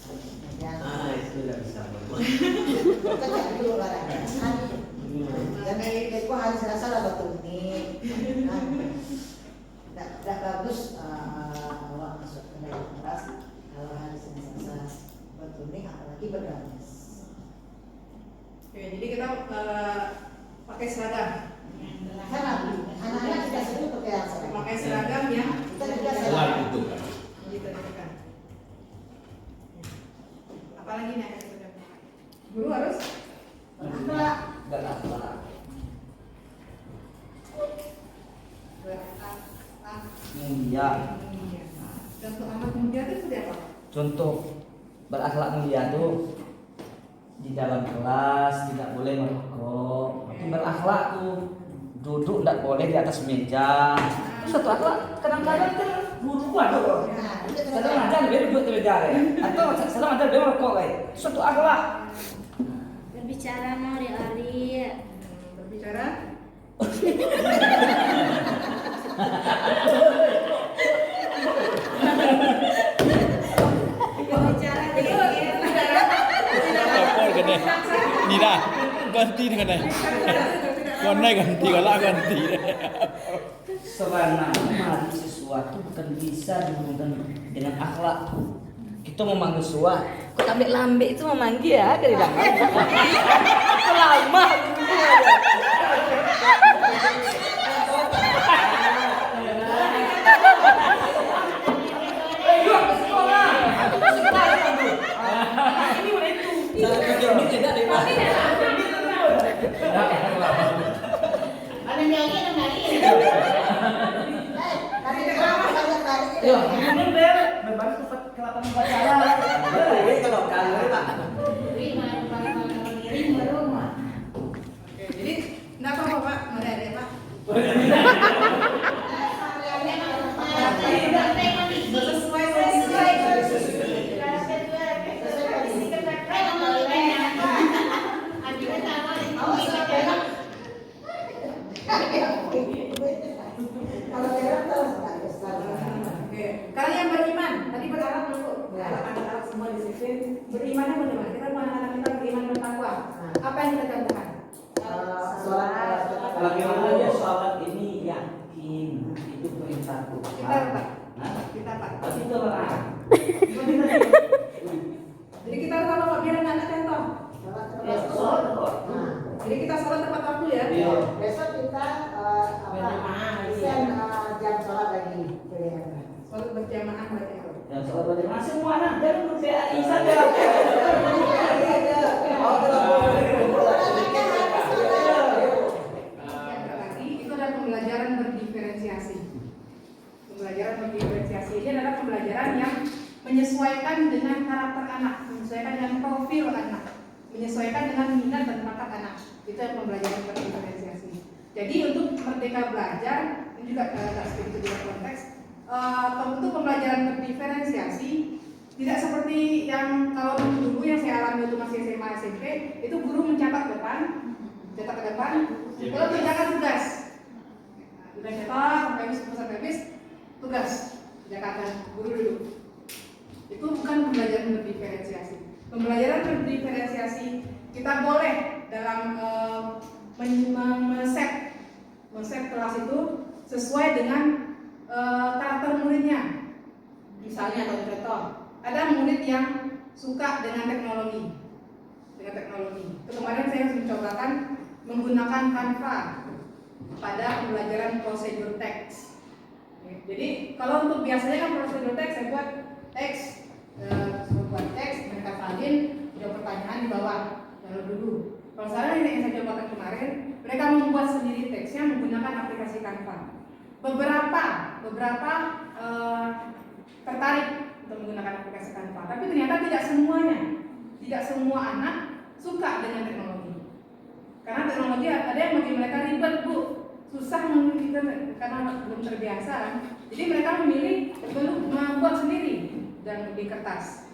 Kemudian Itu udah bisa. kita cari dulu olahraga. Dan itu hari Selasa lah bertunik. Tidak bagus awak masuk ke dalam kelas kalau hari Senin Selasa bertunik apalagi bergamis. Oke, jadi kita pakai seragam. Kan anak-anak kita sering pakai yang seragam. Pakai seragam yang Kita juga seragam. gitu kan. Apalagi nih ada seragam. Guru harus Berakhlak. berakhlak. Mulia. Contoh anak mulia itu seperti apa? Contoh berakhlak mulia tuh di dalam kelas tidak boleh merokok. Tapi berakhlak tuh duduk tidak boleh di atas meja. Itu satu akhlak. Kadang-kadang kan guru tuh. Nah, itu Sedang ajar dia duduk di meja ya. Atau sedang ajar dia merokok ya. Suatu akhlak. Berbicara mau lari. Berbicara Ni dah ganti dengan dah. Kon naik ganti kalau ganti. Sebenarnya sesuatu bukan bisa dihubungkan dengan akhlak. Kita memanggil suah, kok lambe itu memanggil ya dari dalam. Lama. Ya, ini bel, bebas ke lapangan pacaran. Kalau kalian Pak. Oke, jadi enggak apa-apa Pak, ada Pak. berimannya bagaimana? Kita mau anak-anak kita beriman bertakwa. Apa yang kita contohkan? Sholat. Bagaimana dia sholat ini yakin itu perintah Kita Tuhan. apa? Nah, Kita apa? tapi toleran. Jadi kita harus apa? Biar anak contoh. Ya, sholat kok. Jadi kita sholat tepat waktu ya. Iya. Besok kita jam sholat lagi. Sholat berjamaah berarti itu. Dan sholat berjamaah semua anak jangan PAI saja. Yang lagi itu adalah pembelajaran berdiferensiasi. Pembelajaran berdiferensiasi ini adalah pembelajaran yang menyesuaikan dengan karakter anak, menyesuaikan dengan profil anak, menyesuaikan dengan minat dan bakat anak. Itu yang pembelajaran berdiferensiasi. Jadi untuk Merdeka Belajar ini juga itu juga konteks. Untuk pembelajaran berdiferensiasi tidak seperti yang kalau dulu yang saya alami itu masih SMA SMP, itu guru mencatat ke depan, kalau kerjakan tugas. Udah cetak sampai habis tugas kerjakan guru dulu. Itu bukan pembelajaran berdiferensiasi. Pembelajaran berdiferensiasi kita boleh dalam men-set kelas itu sesuai dengan karakter muridnya. Misalnya contoh, ada murid yang suka dengan teknologi. Kemarin saya mencobakan menggunakan Canva pada pembelajaran prosedur teks. Jadi kalau untuk biasanya kan prosedur teks saya buat teks, mereka salin, ada pertanyaan di bawah, lalu dulu. Kalau sekarang ini yang saya cobakan kemarin, mereka membuat sendiri teksnya menggunakan aplikasi Canva. Beberapa tertarik untuk menggunakan aplikasi Canva, tapi ternyata tidak semua anak suka dengan teknologi. Karena teknologi ada yang bagi mereka ribet, Bu, susah karena belum terbiasa. Jadi mereka memilih untuk membuat sendiri dan di kertas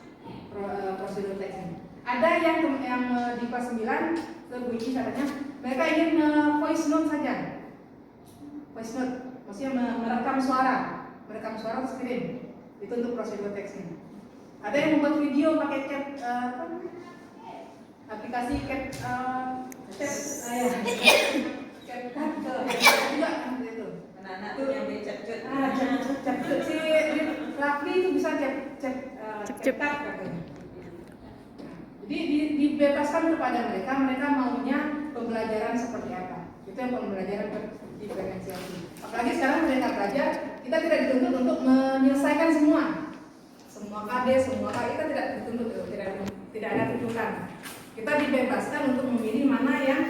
prosedur teksnya. Ada yang di kelas 9 ke Bu Ici katanya mereka ingin voice note saja. Voice note maksudnya merekam suara terus kirim. Itu untuk prosedur teksnya. Ada yang membuat video pakai chat aplikasi chat juga itu. Anak-anak tuh yang dicet-cet. Chat si Rafli itu bisa chat katanya. Jadi dibebaskan kepada mereka maunya pembelajaran seperti apa. Itu yang pembelajaran berdiferensiasi. Apalagi sekarang mereka belajar, kita tidak dituntut untuk menyelesaikan semua KD, semua KD kita tidak dituntut, tidak ada tuntutan. Kita dibebaskan untuk memilih mana yang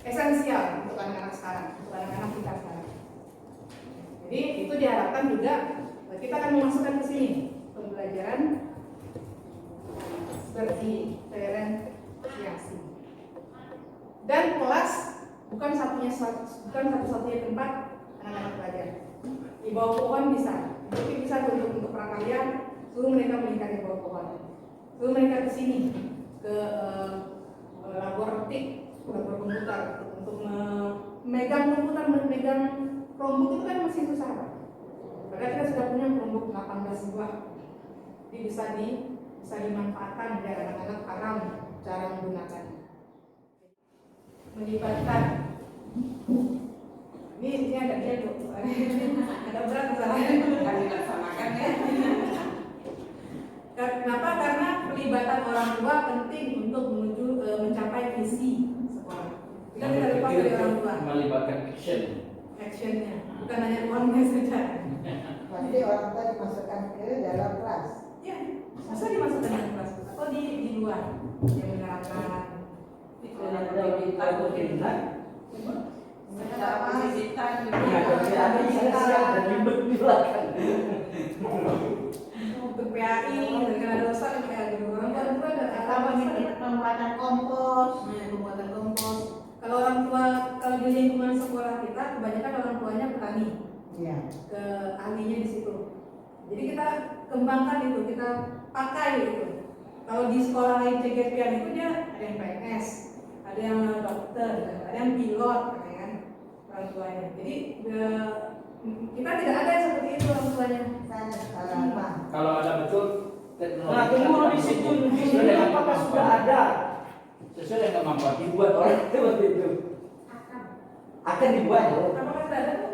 esensial untuk anak-anak sekarang, untuk anak-anak kita sekarang. Jadi itu diharapkan juga kita akan memasukkan ke sini pembelajaran berdiferensiasi. Dan kelas bukan satu-satunya tempat anak-anak belajar. Di bawah pohon bisa, mungkin bisa untuk prakarya, suruh mereka meningkat di bawah pohon, suruh mereka ke sini ke labor komputer untuk memegang komputer, memegang Chromebook itu kan masih susah, Pak. Padahal kita sudah punya Chromebook 18 buah, jadi bisa dimanfaatkan biar anak-anak paham cara menggunakannya. Melibatkan ini ada dia tuh, ada berat kesalahan kami laksanakan ya. Kenapa? Karena pelibatan orang tua penting untuk mencapai visi sekolah. Kita tidak lepas dari orang tua. Melibatkan actionnya, bukan hanya uangnya saja. Pasti orang tua dimasukkan ke dalam kelas. Ya, masa dimasukkan dalam kelas atau di luar yang menerapkan untuk PAI dengan ada dosa PAI orang tua ada Pembuatan kompos. pembuatan kompos. Kalau orang tua kalau di lingkungan sekolah kita kebanyakan orang tuanya petani, Iya. ke ahlinya di situ. Jadi kita kembangkan itu, kita pakai itu. Kalau di sekolah ICGP itu dia ada yang PNS, ada yang dokter, ada yang pilot, kan orang tuanya. Jadi kita tidak ada yang seperti itu orang tuanya. Saya Kalau ada betul Nah, tunggu di situ. sesuai dengan kemampuan dibuat oleh seperti itu. Akan dibuat loh. Apakah sudah ada tuh?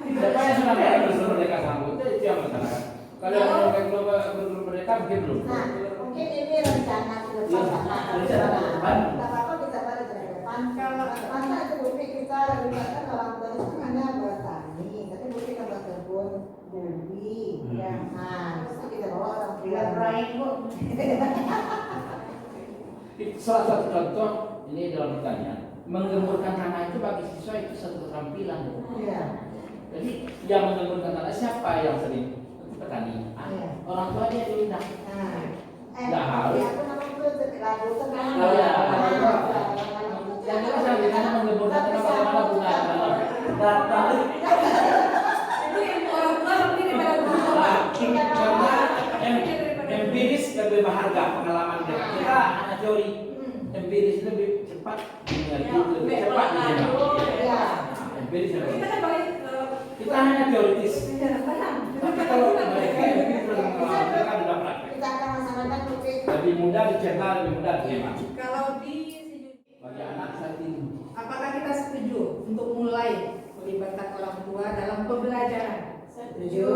Siapa yang sudah ada bersama mereka sanggup itu yang masalah. Kalau yang belum mereka mungkin belum. Nah, mungkin ini rencana ke depan. Rencana ke depan. Tidak apa-apa bisa balik ke depan. Kalau masa itu bukti kita libatkan orang tua itu kan hanya bertani, tapi bukti kita berkebun, beli. Ya. Nah, terus kita bawa orang tua. Biar proyek bu. Salah satu contoh ini dalam pertanyaan, menggemburkan tanah itu bagi siswa itu satu keterampilan. Iya. Jadi yang menggemburkan tanah siapa yang sering? Petani. Iya. Orang tua dia diundang. Nah, Nggak harus. ya, aku nama itu lagu tenang. Oh ya, yang kita saya bilang menggemburkan tanah bagaimana bunga tanah. Datang. Itu ilmu orang tua lebih daripada guru tua. Karena empiris lebih berharga pengalaman mereka. Kita hanya teori. Empiris lebih cepat mengerti, lebih cepat dijenak. Iya. Empiris lebih. Kita kan balik Kita hanya teoritis. sejarah tenang. Tapi kalau mereka empiris lebih pengalaman, mereka sudah praktek. Kita akan laksanakan bukti. Lebih mudah dicerna, lebih mudah dihemat. Kalau di Bagi anak saat ini. apakah kita setuju untuk mulai melibatkan orang tua dalam pembelajaran? Setuju.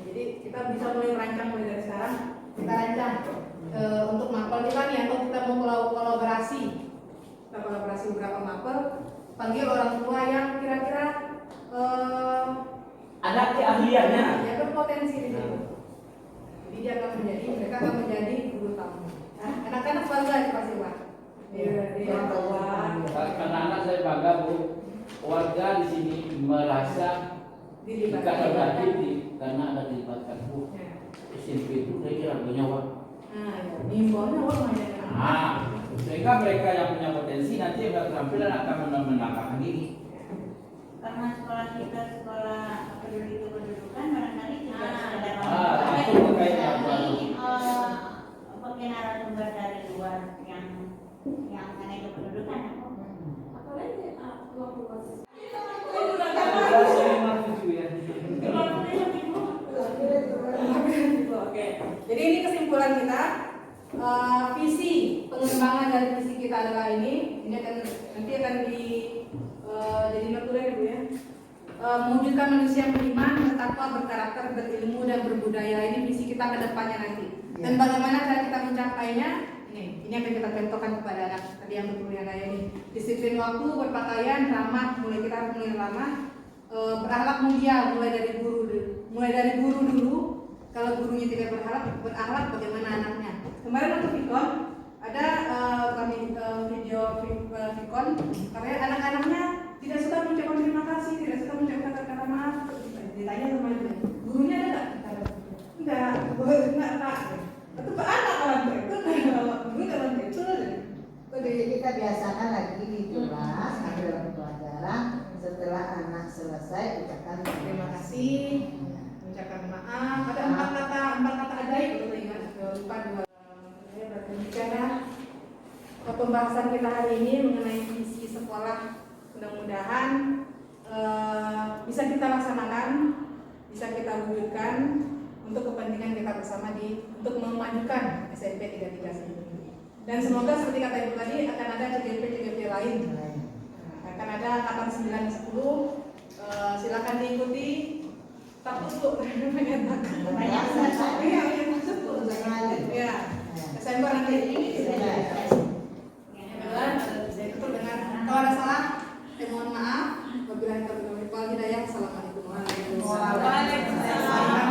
Jadi kita bisa mulai merancang mulai dari sekarang. Kita rancang untuk mapel kita nih atau kita mau kolaborasi. Kita kolaborasi beberapa mapel. Panggil orang tua yang kira-kira Ada keahliannya. ya berpotensi di situ. Jadi mereka akan menjadi guru tamu. Nah, anak-anak bangga itu pasti Pak. Dia bawa. Karena anak saya bangga bu, warga di sini merasa Dilibatkan. tidak terbatasi karena ada dilibatkan bu. Ya. SMP itu dia kira nyawa. Nah, ya. Nimbolnya orang banyak. Nah, sehingga mereka yang punya potensi nanti yang keterampilan akan menambahkan diri. Karena sekolah kita sekolah kependudukan barangkali juga ada itu makanya pakai narasumber dari luar yang mengenai kependudukan. Apalagi waktu Oke. Jadi ini kesimpulan kita. Visi pengembangan dari visi kita adalah ini nanti akan jadi notulen Bu ya. Mewujudkan manusia yang beriman, bertakwa, berkarakter, berilmu dan berbudaya. Ini visi kita ke depannya nanti. Dan bagaimana cara kita mencapainya? Ini akan kita contohkan kepada anak tadi yang berkuliah kayak ini. Disiplin waktu, berpakaian, ramah, kita harus mulai ramah. Berakhlak mulia, mulai dari guru dulu. Kalau gurunya tidak berakhlak, bagaimana anaknya? Kemarin waktu Vicon ada video Vicon, karena anak-anaknya tidak suka mengucapkan terima kasih, tidak suka mengucapkan kata-kata maaf. Ditanya sama ibu, gurunya ada nggak? Enggak, Pak. Itu Pak anak orang tua itu, guru orang tua itu. Jadi kita biasakan lagi di kelas atau dalam pelajaran setelah anak selesai ucapkan Terima kasih, mengucapkan maaf. Ada empat kata ajaib itu ingat. Lupa dua. Saya berbicara pembahasan kita hari ini mengenai visi sekolah. Mudah-mudahan bisa kita laksanakan, bisa kita wujudkan untuk kepentingan kita bersama untuk memajukan SMP 33 ini. Dan semoga seperti kata Ibu tadi akan ada CGP lain. Akan ada angkatan 9 10. Silakan diikuti. Takut Bu, banyak takut. Iya, masuk Bu. Ya. Desember nanti ini. Betul dengan kalau ada salah, mohon maaf. Wabillahi taufiq wal hidayah. Assalamualaikum warahmatullahi wabarakatuh. Waalaikumsalam.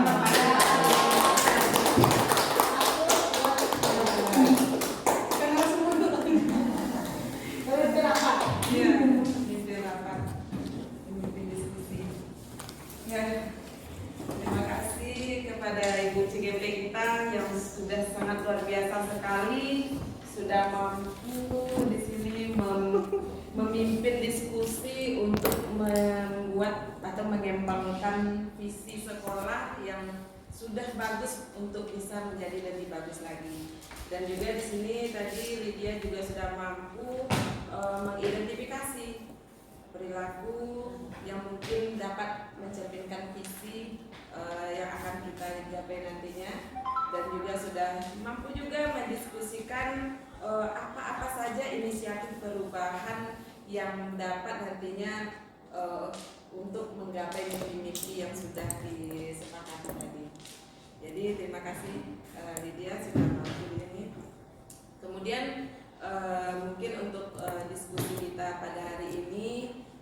Terima kasih kepada Ibu CGP kita yang sudah sangat luar biasa sekali, sudah mampu di sini memimpin diskusi untuk membuat atau mengembangkan visi sekolah yang sudah bagus untuk bisa menjadi lebih bagus lagi. Dan juga di sini tadi Lydia juga sudah mampu mengidentifikasi perilaku yang mungkin dapat mencerminkan visi yang akan kita capai nantinya, dan juga sudah mampu juga mendiskusikan apa-apa saja inisiatif perubahan yang dapat nantinya untuk menggapai mimpi-mimpi yang sudah disepakati tadi. Jadi terima kasih Lydia sudah mau ini. Kemudian mungkin untuk diskusi kita pada hari ini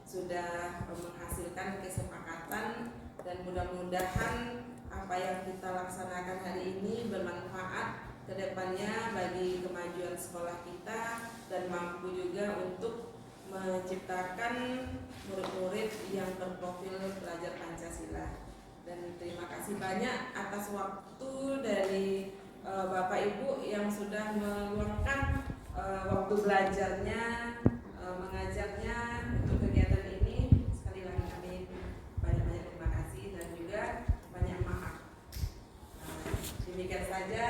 sudah menghasilkan kesepakatan dan mudah-mudahan apa yang kita laksanakan hari ini bermanfaat ke depannya bagi kemajuan sekolah kita dan mampu juga untuk menciptakan murid-murid yang berprofil pelajar Pancasila. Dan terima kasih banyak atas waktu dari Bapak Ibu yang sudah meluangkan waktu belajarnya, mengajarnya untuk kegiatan ini. Sekali lagi kami banyak-banyak terima kasih dan juga banyak maaf. Demikian saja.